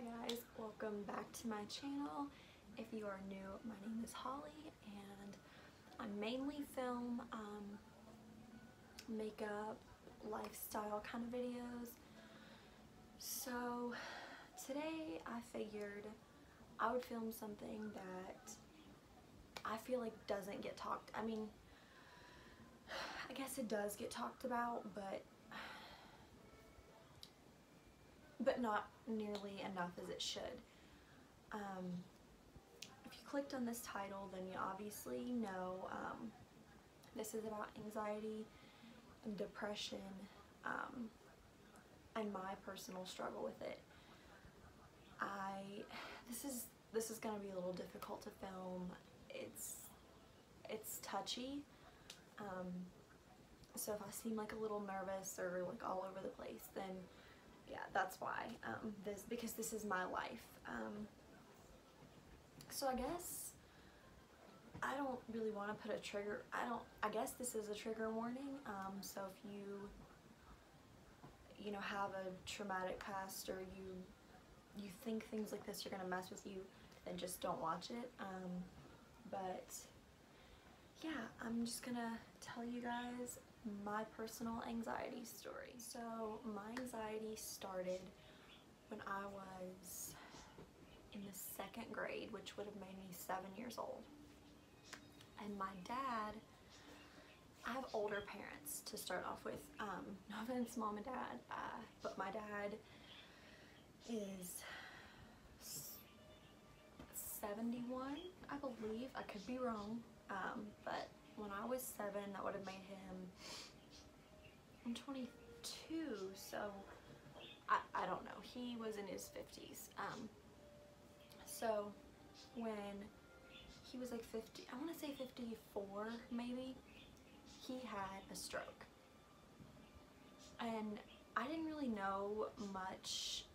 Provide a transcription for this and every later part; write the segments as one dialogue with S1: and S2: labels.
S1: guys, welcome back to my channel. If you are new, my name is Holly and I mainly film makeup, lifestyle kind of videos. So today I figured I would film something that I feel like doesn't get talked. I mean, I guess it does get talked about, but not nearly enough as it should. If you clicked on this title, then you obviously know this is about anxiety and depression and my personal struggle with it. This is going to be a little difficult to film. It's touchy. So if I seem like a little nervous or like all over the place, then yeah, that's why. Because this is my life. So I guess I don't really want to put a trigger. I guess this is a trigger warning. So if you know, have a traumatic past or you think things like this are gonna mess with you, then just don't watch it. But yeah, I'm just gonna tell you guys my personal anxiety story. So my anxiety started when I was in the 2nd grade, which would have made me 7 years old. And my dad, I have older parents to start off with. No offense, mom and dad, but my dad is 71, I believe. I could be wrong, but when I was 7, that would have made him, I'm 22, so I don't know. He was in his 50s. So when he was like 50, I want to say 54 maybe, he had a stroke. And I didn't really know much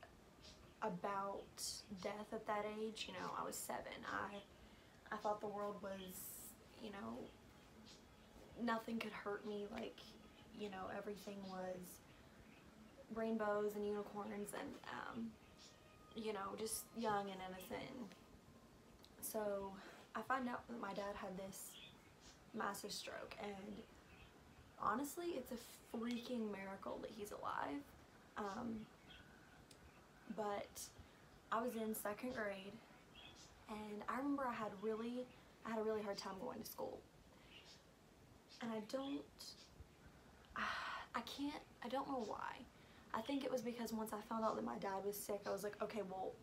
S1: about death at that age. You know, I was 7. I thought the world was, you know, nothing could hurt me, like, you know, everything was rainbows and unicorns and you know, just young and innocent. So I find out that my dad had this massive stroke, and honestly it's a freaking miracle that he's alive. But I was in 2nd grade, and I remember I had a really hard time going to school. And I don't know why. I think it was because once I found out that my dad was sick, I was like, okay, well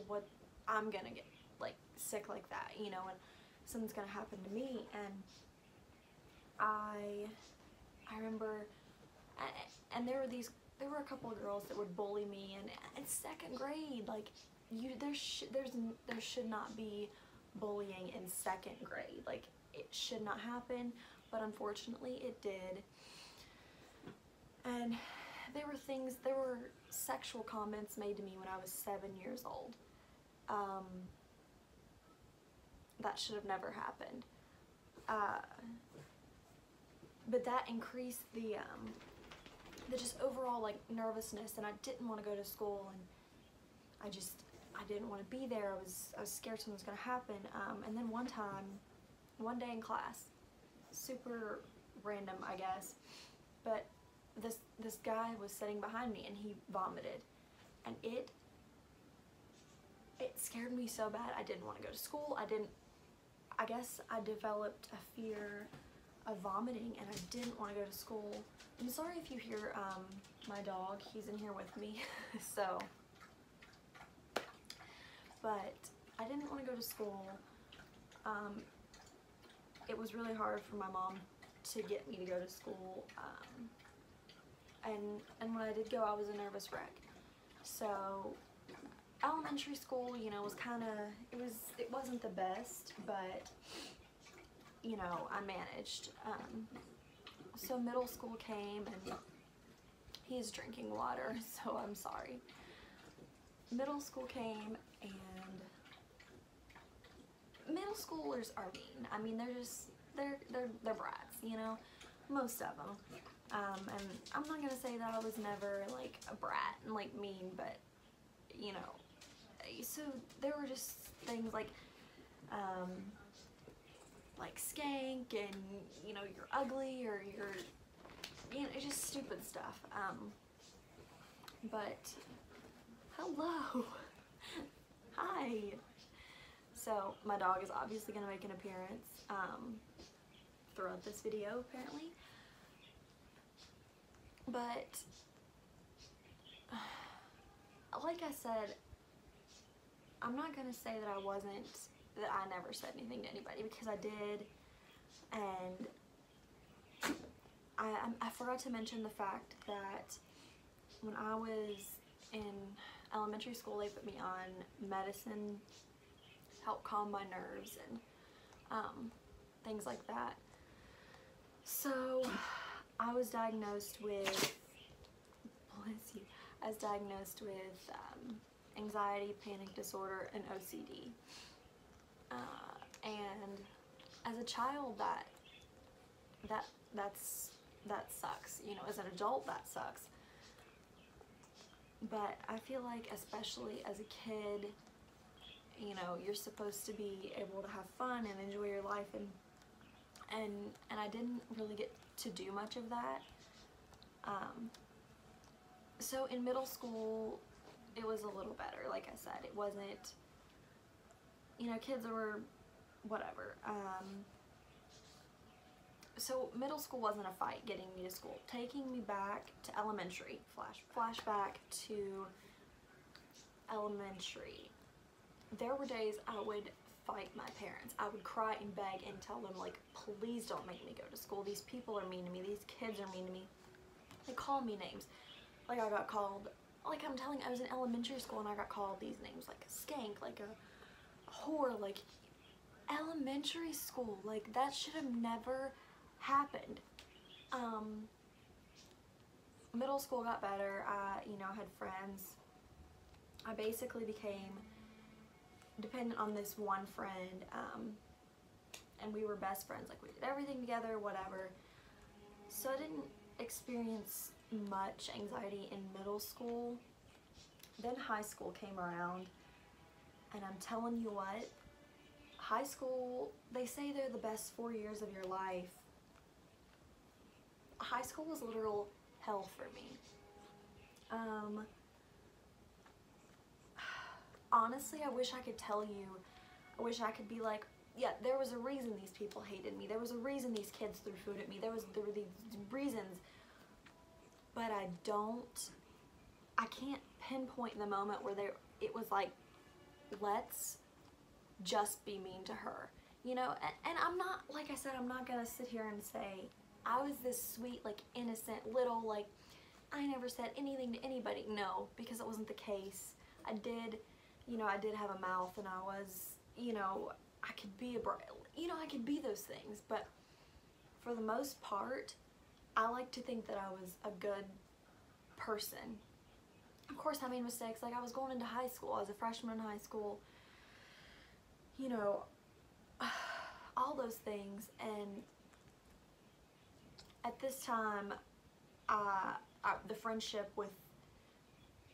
S1: what, I'm gonna get like sick like that, you know, and something's gonna happen to me. And I remember, and there were a couple of girls that would bully me, and in 2nd grade, like, there should not be bullying in 2nd grade. Like, it should not happen, but unfortunately it did. And there were sexual comments made to me when I was 7 years old. That should have never happened. But that increased the just overall, like, nervousness, and I didn't want to go to school, and I didn't want to be there. I was scared something was going to happen. And then one day in class, super random, I guess, but this guy was sitting behind me and he vomited, and it scared me so bad. I didn't want to go to school. I guess I developed a fear of vomiting, and I didn't want to go to school. I'm sorry if you hear my dog. He's in here with me. So, but I didn't want to go to school. It was really hard for my mom to get me to go to school. And when I did go, I was a nervous wreck. So elementary school, you know, was kind of, it wasn't the best, but, you know, I managed. So middle school came, and he's drinking water, so I'm sorry. Middle school came, and middle schoolers are mean. I mean, they're brats, you know, most of them. And I'm not gonna say that I was never like a brat and like mean, but, you know, so there were just things like skank and, you know, you're ugly or you're, you know, just stupid stuff. But hello. Hi. So my dog is obviously going to make an appearance throughout this video, apparently. But like I said, I'm not going to say that I never said anything to anybody, because I did. And I forgot to mention the fact that when I was in elementary school, they put me on medicine, help calm my nerves and things like that. So I was diagnosed with, bless you, I was diagnosed with anxiety, panic disorder, and OCD. And as a child, that sucks. You know, as an adult, that sucks. But I feel like, especially as a kid, you know, you're supposed to be able to have fun and enjoy your life, and I didn't really get to do much of that. So in middle school, it was a little better. Like I said, it wasn't, you know, kids were whatever. So middle school wasn't a fight getting me to school. Taking me back to elementary, flashback to elementary. There were days I would fight my parents. I would cry and beg and tell them, like, please don't make me go to school. These people are mean to me. These kids are mean to me. They call me names. Like, I got called, like, I'm telling you, I was in elementary school and I got called these names, like a skank, like a whore, like, elementary school. Like, that should have never happened. Middle school got better. I, you know, had friends. I basically became dependent on this one friend, and we were best friends. Like, we did everything together, whatever. So I didn't experience much anxiety in middle school. Then high school came around, and I'm telling you what, high school, they say they're the best 4 years of your life. High school was literal hell for me. Honestly, I wish I could tell you, I wish I could be like, yeah, there was a reason these people hated me. There was a reason these kids threw food at me. There were these reasons. But I can't pinpoint the moment where it was like, let's just be mean to her. You know, and I'm not, like I said, I'm not gonna sit here and say, I was this sweet, like, innocent little, like, I never said anything to anybody. No, because it wasn't the case. I did, you know, I did have a mouth, and I was, you know, I could be I could be those things, but for the most part, I like to think that I was a good person. Of course, I made mistakes. Like, I was going into high school. I was a freshman in high school. You know, all those things. And at this time, the friendship with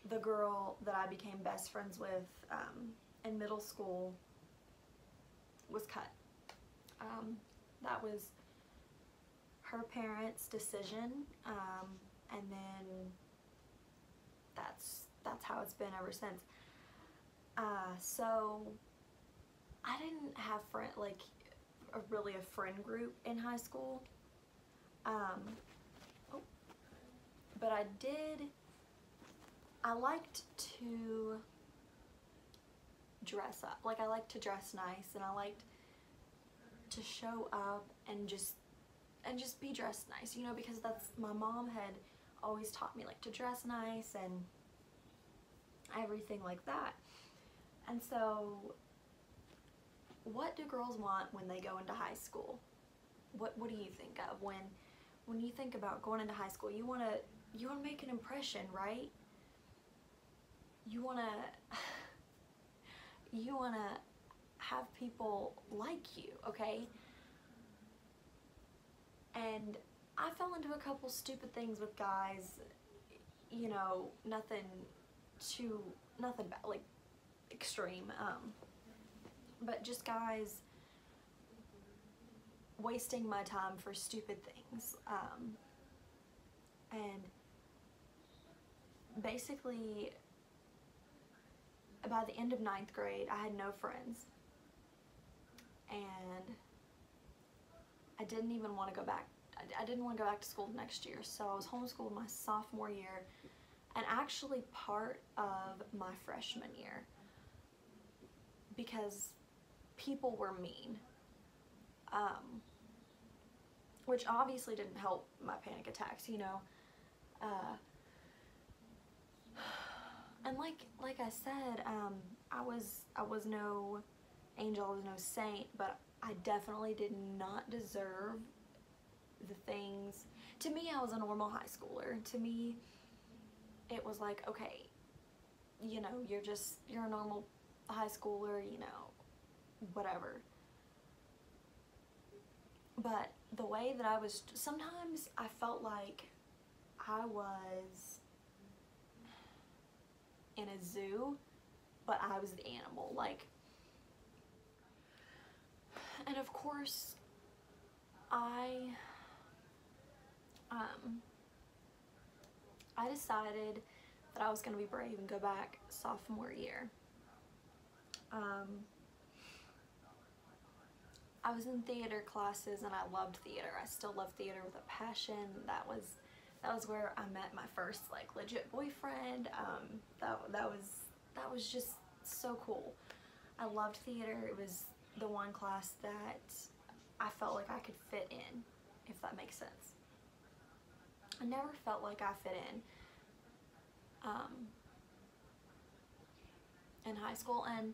S1: the girl that I became best friends with in middle school was cut. That was her parents' decision, and then that's how it's been ever since. So I didn't have really a friend group in high school, but I liked to dress up. Like, I liked to dress nice, and I liked to show up and just be dressed nice, you know, because my mom had always taught me, like, to dress nice and everything like that. And so, what do girls want when they go into high school? What do you think of when you think about going into high school? You wanna make an impression, right? You wanna have people like you, okay? And I fell into a couple stupid things with guys, you know, nothing bad, like, extreme. But just guys wasting my time for stupid things. And basically, by the end of 9th grade, I had no friends. And I didn't even want to go back. I didn't want to go back to school next year. So I was homeschooled my sophomore year and actually part of my freshman year because people were mean. Which obviously didn't help my panic attacks, you know. And like I said, I was no angel, I was no saint, but I definitely did not deserve the things. To me, I was a normal high schooler. To me, it was like, okay, you know, you're a normal high schooler, you know, whatever. But the way that I was, sometimes I felt like I was in a zoo, but I was the animal, like. And of course, I decided that I was going to be brave and go back sophomore year. I was in theater classes and I loved theater. I still love theater with a passion. That was where I met my first like legit boyfriend. That was just so cool. I loved theater. It was the one class that I felt like I could fit in, if that makes sense. I never felt like I fit in high school, and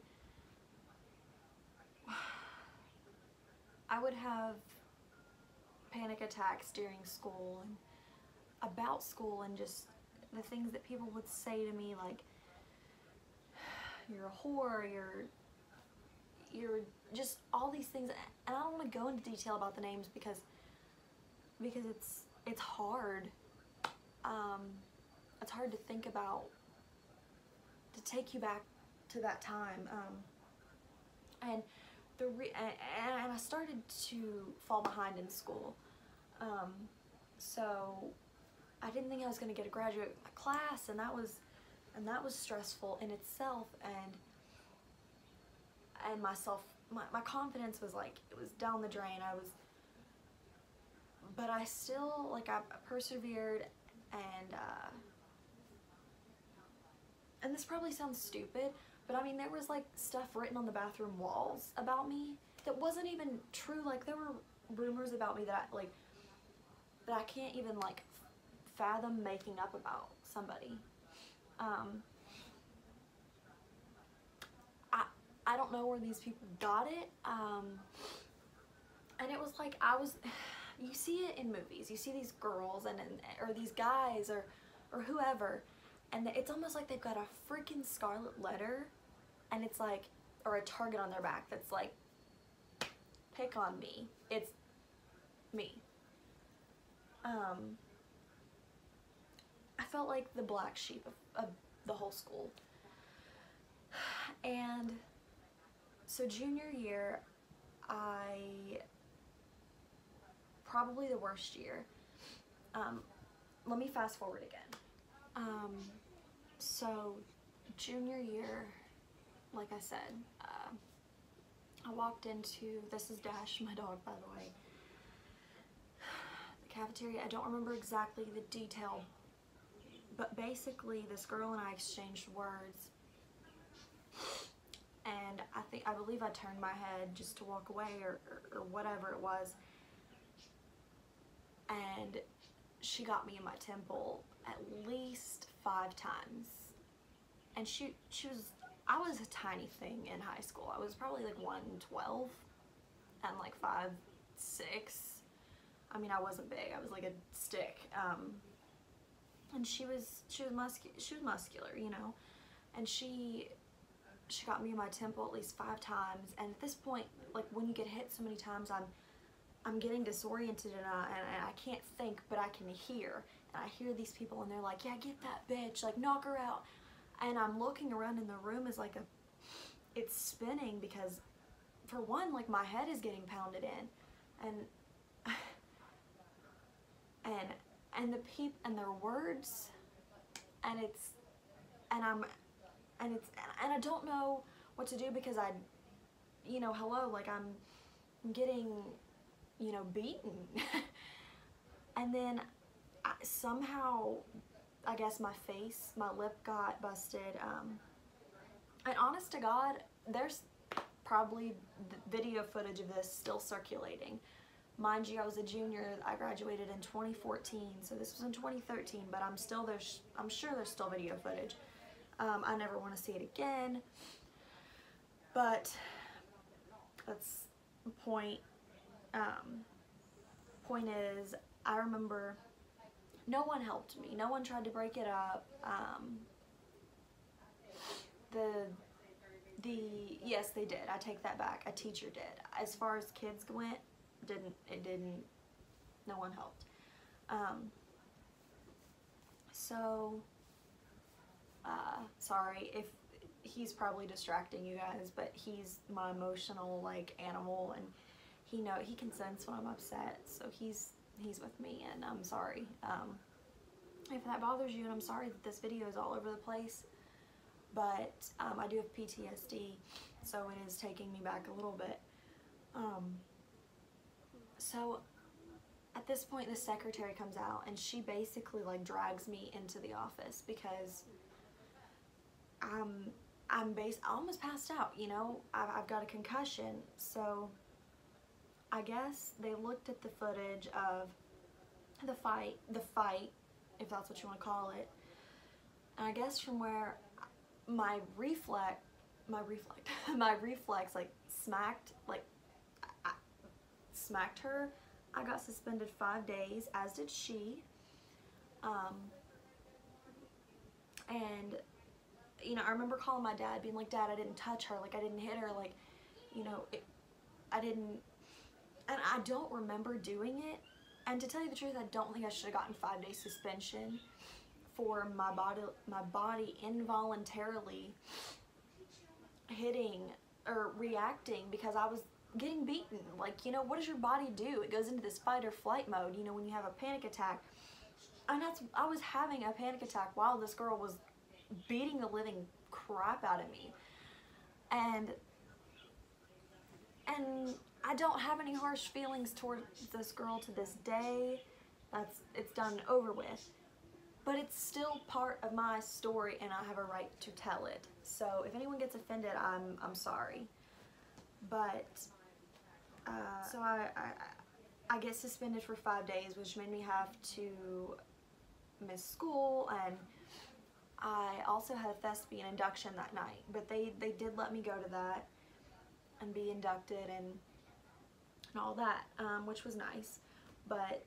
S1: I would have panic attacks during school and about school, and just the things that people would say to me, like, you're a whore, you're just all these things. And I don't want to go into detail about the names because it's hard. It's hard to think about, to take you back to that time. And I started to fall behind in school. So I didn't think I was going to get a graduate class, and that was stressful in itself. And my confidence was like, it was down the drain. But I still, like, I persevered, and this probably sounds stupid, but I mean, there was like stuff written on the bathroom walls about me that wasn't even true. Like, there were rumors about me that I can't even like fathom making up about somebody. I don't know where these people got it. And it was like, you see it in movies. You see these girls or these guys or whoever, and it's almost like they've got a freaking scarlet letter, and it's like, or a target on their back that's like, pick on me. It's me. I felt like the black sheep of the whole school. And so junior year, probably the worst year. Let me fast forward again. So junior year, like I said, I walked into, this is Dash, my dog, by the way, the cafeteria. I don't remember exactly the detail, but basically this girl and I exchanged words, and I believe I turned my head just to walk away or whatever it was, and she got me in my temple at least 5 times. And I was a tiny thing in high school. I was probably like 112 and like 5'6". I mean, I wasn't big. I was like a stick. And she was muscular, you know. And she got me in my temple at least 5 times. And at this point, like, when you get hit so many times, I'm getting disoriented, and I can't think, but I can hear. And I hear these people, and they're like, yeah, get that bitch, like, knock her out. And I'm looking around, and the room is like it's spinning because, for one, like, my head is getting pounded in, and the and their words, and I don't know what to do because hello, like, I'm getting, beaten. And then somehow, I guess my lip got busted. And honest to God, there's probably video footage of this still circulating. Mind you, I was a junior. I graduated in 2014, so this was in 2013. But I'm sure there's still video footage. I never want to see it again. But that's the point. Point is, I remember no one helped me. No one tried to break it up. Yes, they did. I take that back. A teacher did. As far as kids went, no one helped. Sorry if he's probably distracting you guys, but he's my emotional, like, animal, and he can sense when I'm upset, so he's with me, and I'm sorry if that bothers you, and I'm sorry that this video is all over the place, but I do have PTSD, so it is taking me back a little bit. So at this point, the secretary comes out, and she basically, like, drags me into the office because I almost passed out, I've got a concussion. So I guess they looked at the footage of the fight, if that's what you want to call it, and I guess from where my reflex, like, smacked her, I got suspended 5 days, as did she. And I remember calling my dad, being like, Dad, I didn't touch her, like, I didn't hit her, like, I didn't, and I don't remember doing it. And to tell you the truth, I don't think I should have gotten 5 days suspension for my body involuntarily hitting or reacting because I was getting beaten. Like, what does your body do? It goes into this fight or flight mode, when you have a panic attack. And I was having a panic attack while this girl was beating the living crap out of me. And I don't have any harsh feelings toward this girl to this day. It's done and over with. But it's still part of my story, and I have a right to tell it. So if anyone gets offended, I'm sorry. But so I get suspended for 5 days, which made me have to miss school, and I also had a thespian induction that night. But they did let me go to that and be inducted and all that, which was nice. But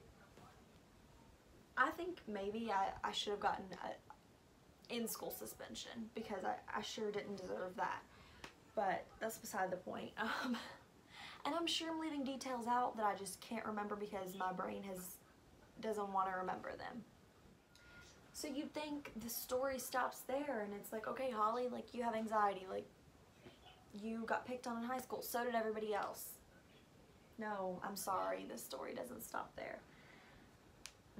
S1: I think maybe I should have gotten in-school suspension because I sure didn't deserve that. But that's beside the point. And I'm sure I'm leaving details out that I just can't remember because my brain doesn't want to remember them. So you'd think the story stops there, and it's like, okay, Holly, like, you have anxiety, like, you got picked on in high school, so did everybody else. No, I'm sorry, this story doesn't stop there.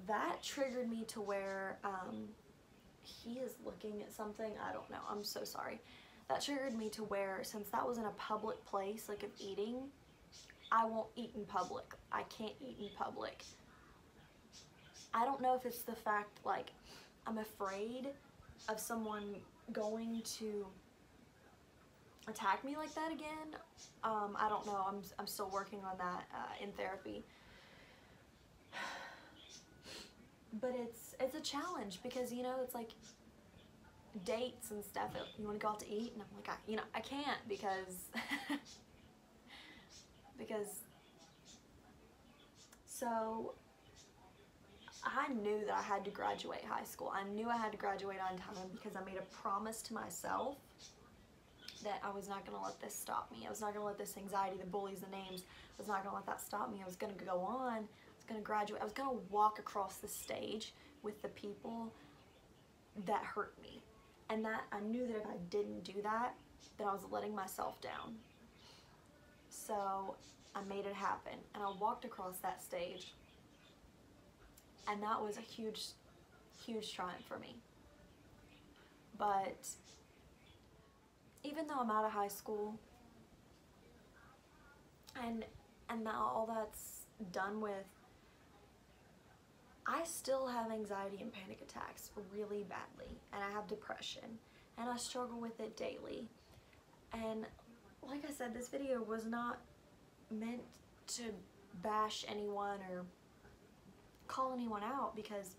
S1: That triggered me to where, he is looking at something, I don't know, I'm so sorry. That triggered me to where, since that was in a public place, like, of eating, I won't eat in public. I can't eat in public. I don't know if it's the fact, like, I'm afraid of someone going to attack me like that again. I don't know. I'm still working on that in therapy. But it's a challenge because, it's like dates and stuff. You want to go out to eat, and I'm like, I can't because so I knew that I had to graduate high school. I knew I had to graduate on time because I made a promise to myself that I was not going to let this stop me. I was not going to let this anxiety, the bullies, the names, I was not going to let that stop me. I was going to go on. I was going to graduate. I was going to walk across the stage with the people that hurt me. And that I knew that if I didn't do that, then I was letting myself down. So I made it happen, and I walked across that stage, and that was a huge, huge triumph for me. But even though I'm out of high school, and now all that's done with, I still have anxiety and panic attacks really badly, and I have depression, and I struggle with it daily. And like I said, this video was not meant to bash anyone or call anyone out, because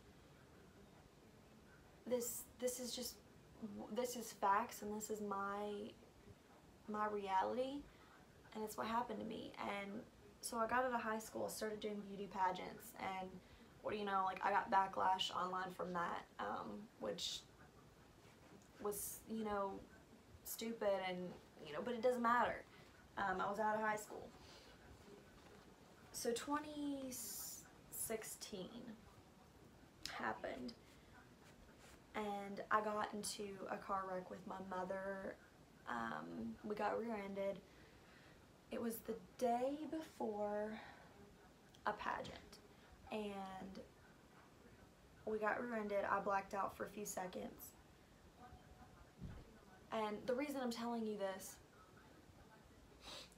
S1: this is facts, and this is my reality, and it's what happened to me. And so I got out of high school, started doing beauty pageants, and what do you know, like, I got backlash online from that, which was, you know, stupid, and, you know, but it doesn't matter. I was out of high school. So 2016 happened, and I got into a car wreck with my mother. We got rear-ended. It was the day before a pageant, and we got rear-ended. I blacked out for a few seconds. And the reason I'm telling you this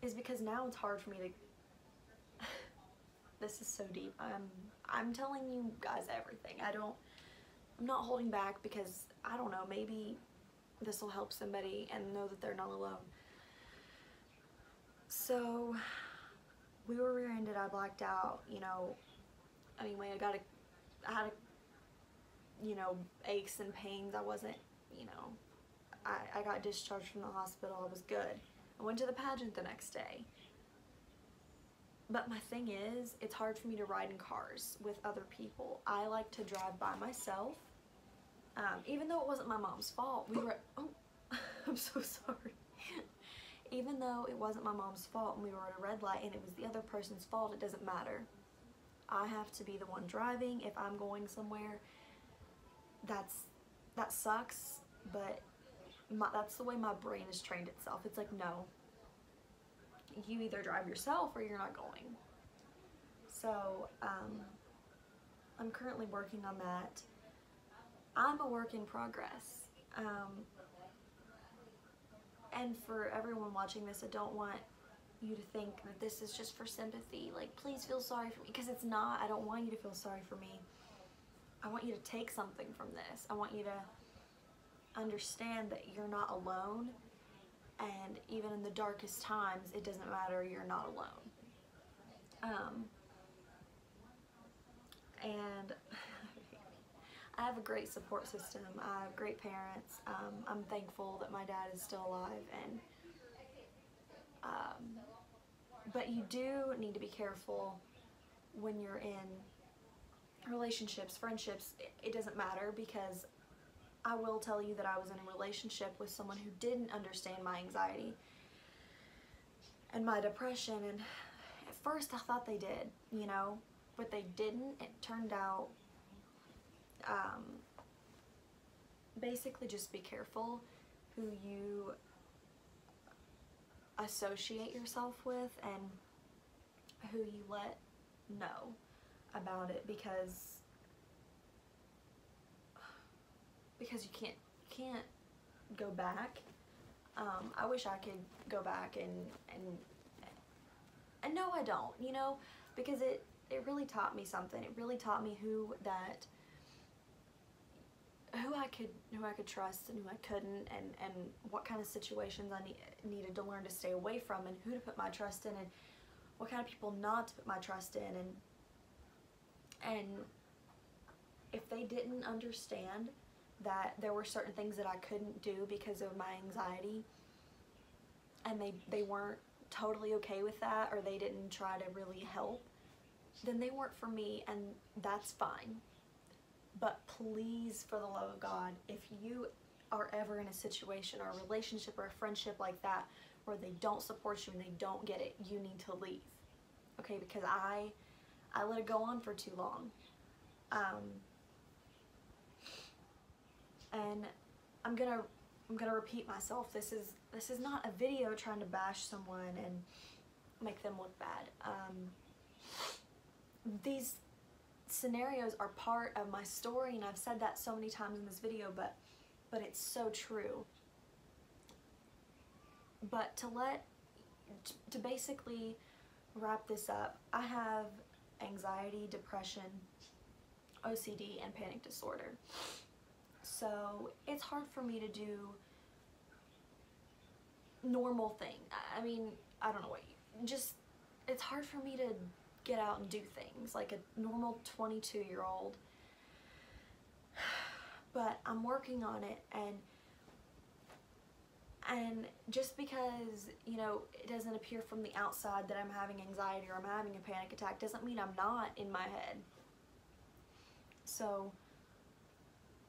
S1: is because now it's hard for me to this is so deep. I'm telling you guys everything. I'm not holding back, because I don't know, maybe this will help somebody and know that they're not alone. So we were rear-ended, I blacked out, you know. Anyway, I had you know, aches and pains. I wasn't, you know, I got discharged from the hospital. I was good. I went to the pageant the next day. But my thing is, it's hard for me to ride in cars with other people. I like to drive by myself. Even though it wasn't my mom's fault, oh, I'm so sorry. Even though it wasn't my mom's fault and we were at a red light and it was the other person's fault, it doesn't matter. I have to be the one driving if I'm going somewhere. That sucks, but that's the way my brain has trained itself. It's like, no, you either drive yourself or you're not going. So I'm currently working on that. I'm a work in progress. And for everyone watching this, I don't want you to think that this is just for sympathy. Like, please feel sorry for me, because it's not. I don't want you to feel sorry for me. I want you to take something from this. I want you to understand that you're not alone, and even in the darkest times, it doesn't matter, you're not alone. And I have a great support system. I have great parents. I'm thankful that my dad is still alive, and but you do need to be careful when you're in relationships, friendships. It doesn't matter, because I will tell you that I was in a relationship with someone who didn't understand my anxiety and my depression, and at first I thought they did, you know, but they didn't. It turned out, basically just be careful who you associate yourself with and who you let know about it, because you can't go back. I wish I could go back and no, I don't, you know, because it really taught me something. It really taught me who I could trust and who I couldn't, and what kind of situations I needed to learn to stay away from, and who to put my trust in, and what kind of people not to put my trust in, and if they didn't understand that there were certain things that I couldn't do because of my anxiety, and they weren't totally okay with that, or they didn't try to really help, then they weren't for me, and that's fine. But please, for the love of God, if you are ever in a situation or a relationship or a friendship like that where they don't support you and they don't get it, you need to leave. Okay, because I let it go on for too long. And I'm gonna repeat myself. This is not a video trying to bash someone and make them look bad. These scenarios are part of my story, and I've said that so many times in this video, but it's so true. But to basically wrap this up, I have anxiety, depression, OCD, and panic disorder. So it's hard for me to do normal things. I mean, I don't know what it's hard for me to get out and do things like a normal 22-year-old. But I'm working on it, and just because, you know, it doesn't appear from the outside that I'm having anxiety or I'm having a panic attack doesn't mean I'm not in my head. So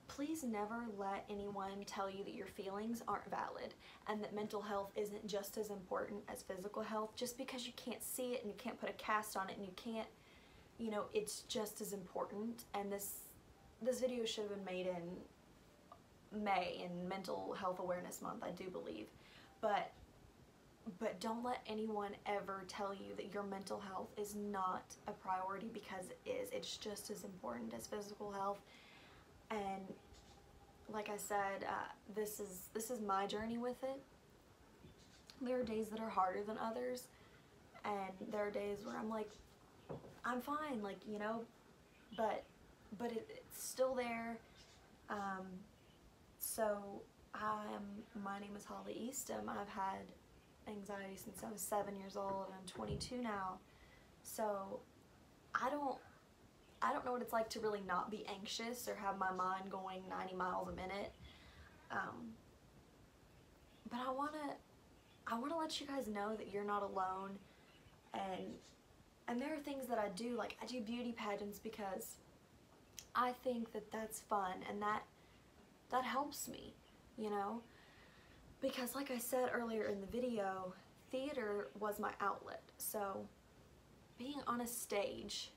S1: please never let anyone tell you that your feelings aren't valid and that mental health isn't just as important as physical health. Just because you can't see it and you can't put a cast on it and you can't, you know, it's just as important. And this video should have been made in May, in Mental Health Awareness Month, I do believe. But don't let anyone ever tell you that your mental health is not a priority, because it is. It's just as important as physical health. And like I said, this is my journey with it. There are days that are harder than others, and there are days where I'm like, I'm fine, like, you know, but it's still there. So my name is Holly Eastham. I've had anxiety since I was 7 years old, and I'm 22 now. So I don't know what it's like to really not be anxious or have my mind going 90 miles a minute. But I wanna let you guys know that you're not alone, and there are things that I do, like I do beauty pageants because I think that that's fun, and that helps me, you know, because like I said earlier in the video, theater was my outlet. So being on a stage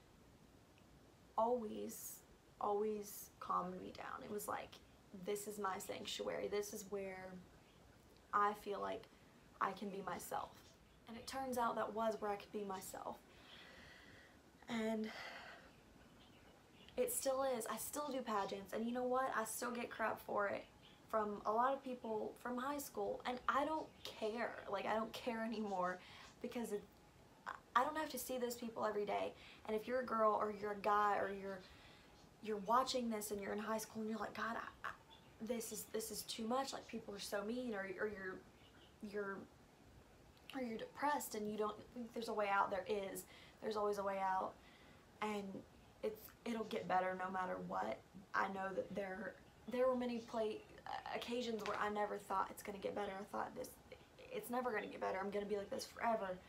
S1: always calmed me down. It was like, this is my sanctuary. This is where I feel like I can be myself. And it turns out that was where I could be myself. And it still is. I still do pageants, and you know what? I still get crap for it from a lot of people from high school, and I don't care. Like, I don't care anymore, because I don't have to see those people every day. And if you're a girl or you're a guy or you're watching this and you're in high school and you're like, God, this is too much. Like, people are so mean, or you're depressed and you don't think there's a way out. There's always a way out, and it'll get better no matter what. I know that there were many occasions where I never thought it's gonna get better. I thought it's never gonna get better. I'm gonna be like this forever.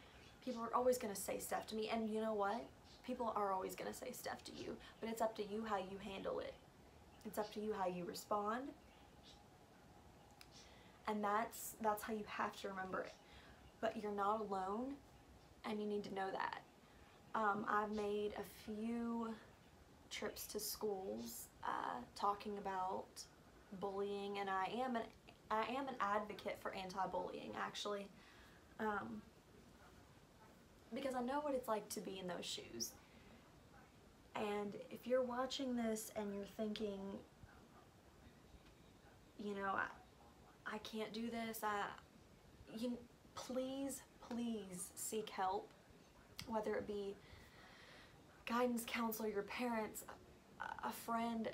S1: People are always gonna say stuff to me, and you know what? People are always gonna say stuff to you, but it's up to you how you handle it. It's up to you how you respond, and that's how you have to remember it. But you're not alone, and you need to know that. I've made a few trips to schools talking about bullying, and I am an advocate for anti-bullying, actually, because I know what it's like to be in those shoes. And if you're watching this and you're thinking, you know, I can't do this, please seek help, whether it be guidance counselor, your parents, a friend,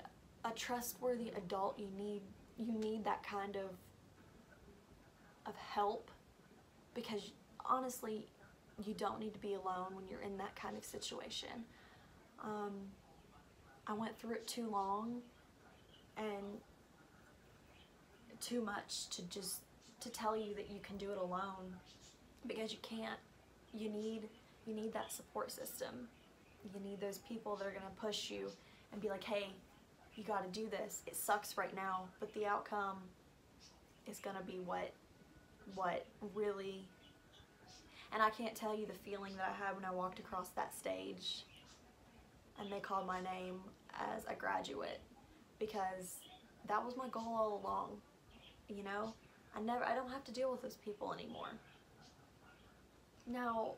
S1: a trustworthy adult. You need that kind of help, because honestly, you don't need to be alone when you're in that kind of situation. I went through it too long and too much to tell you that you can do it alone, because you can't. You need that support system. You need those people that are gonna push you and be like, hey, you gotta do this. It sucks right now, but the outcome is gonna be what really. And I can't tell you the feeling that I had when I walked across that stage and they called my name as a graduate, because that was my goal all along. you know? I don't have to deal with those people anymore. Now,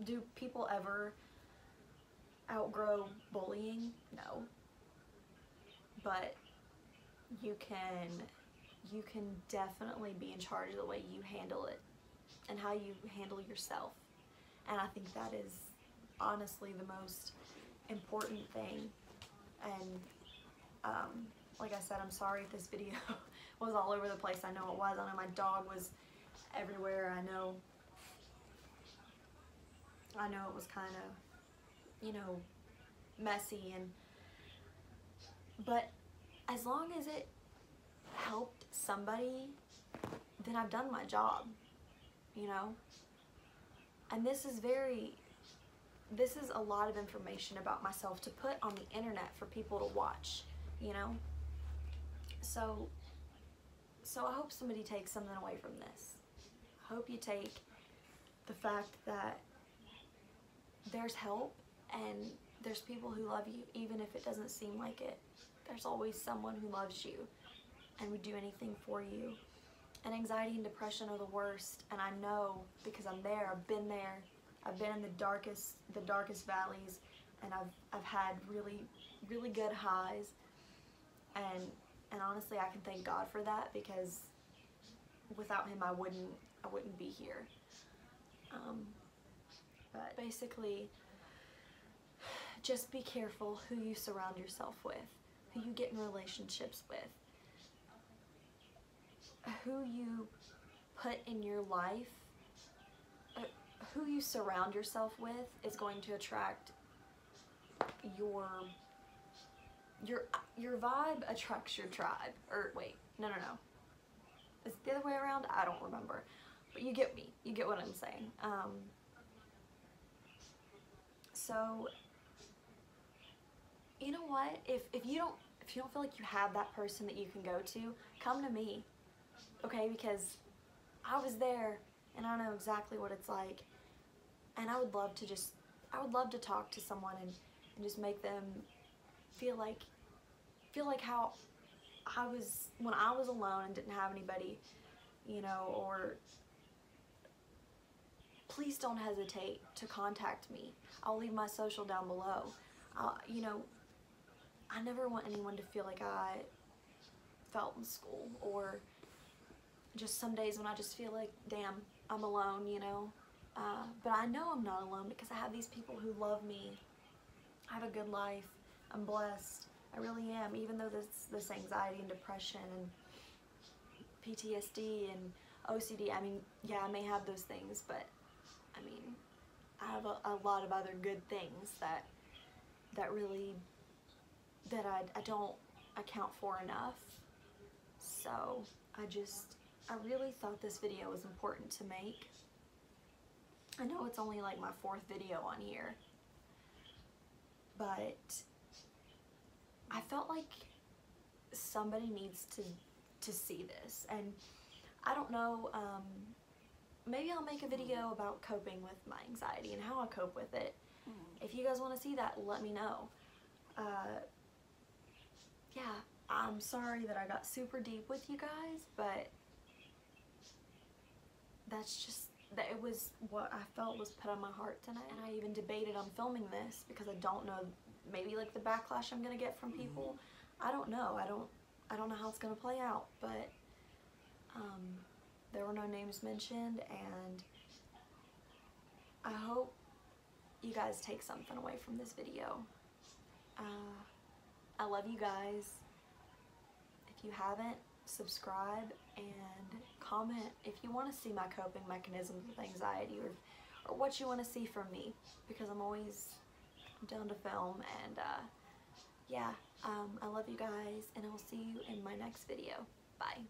S1: do people ever outgrow bullying? No. But you can definitely be in charge of the way you handle it and how you handle yourself. And I think that is honestly the most important thing. And like I said, I'm sorry if this video was all over the place. I know it was. I know my dog was everywhere. I know it was kind of, you know, messy, but as long as it helped somebody, then I've done my job, you know? And this is a lot of information about myself to put on the internet for people to watch, you know? So I hope somebody takes something away from this. I hope you take the fact that there's help and there's people who love you, even if it doesn't seem like it. There's always someone who loves you and would do anything for you. And anxiety and depression are the worst, and I know because I'm there. I've been there. I've been in the darkest valleys, and I've had really, really good highs. And honestly, I can thank God for that, because without Him, I wouldn't be here. But basically, just be careful who you surround yourself with, who you get in relationships with, who you put in your life. Who you surround yourself with is going to attract your vibe attracts your tribe. Or wait, no. Is it the other way around? I don't remember. But you get me. You get what I'm saying. So you know what? If you don't feel like you have that person that you can go to, come to me. Okay? Because I was there and I know exactly what it's like. And I would love to talk to someone and just make them feel like how I was when I was alone and didn't have anybody, you know. Or please don't hesitate to contact me. I'll leave my social down below. You know, I never want anyone to feel like I felt in school, or just some days when I just feel like, damn, I'm alone, you know. But I know I'm not alone because I have these people who love me. I have a good life. I'm blessed. I really am. Even though this anxiety and depression and PTSD and OCD, I mean, yeah, I may have those things, but I mean, I have a lot of other good things that I don't account for enough. So I really thought this video was important to make. I know it's only like my 4th video on here, but I felt like somebody needs to see this. And I don't know, maybe I'll make a video about coping with my anxiety and how I cope with it. If you guys want to see that, let me know. Yeah, I'm sorry that I got super deep with you guys, but it was what I felt was put on my heart tonight. And I even debated on filming this because I don't know, maybe like the backlash I'm gonna get from people. I don't know. I don't know how it's gonna play out, but there were no names mentioned, and I hope you guys take something away from this video. I love you guys. If you haven't, subscribe and comment if you want to see my coping mechanisms with anxiety, or what you want to see from me, because I'm always down to film. And yeah, I love you guys, and I'll see you in my next video. Bye.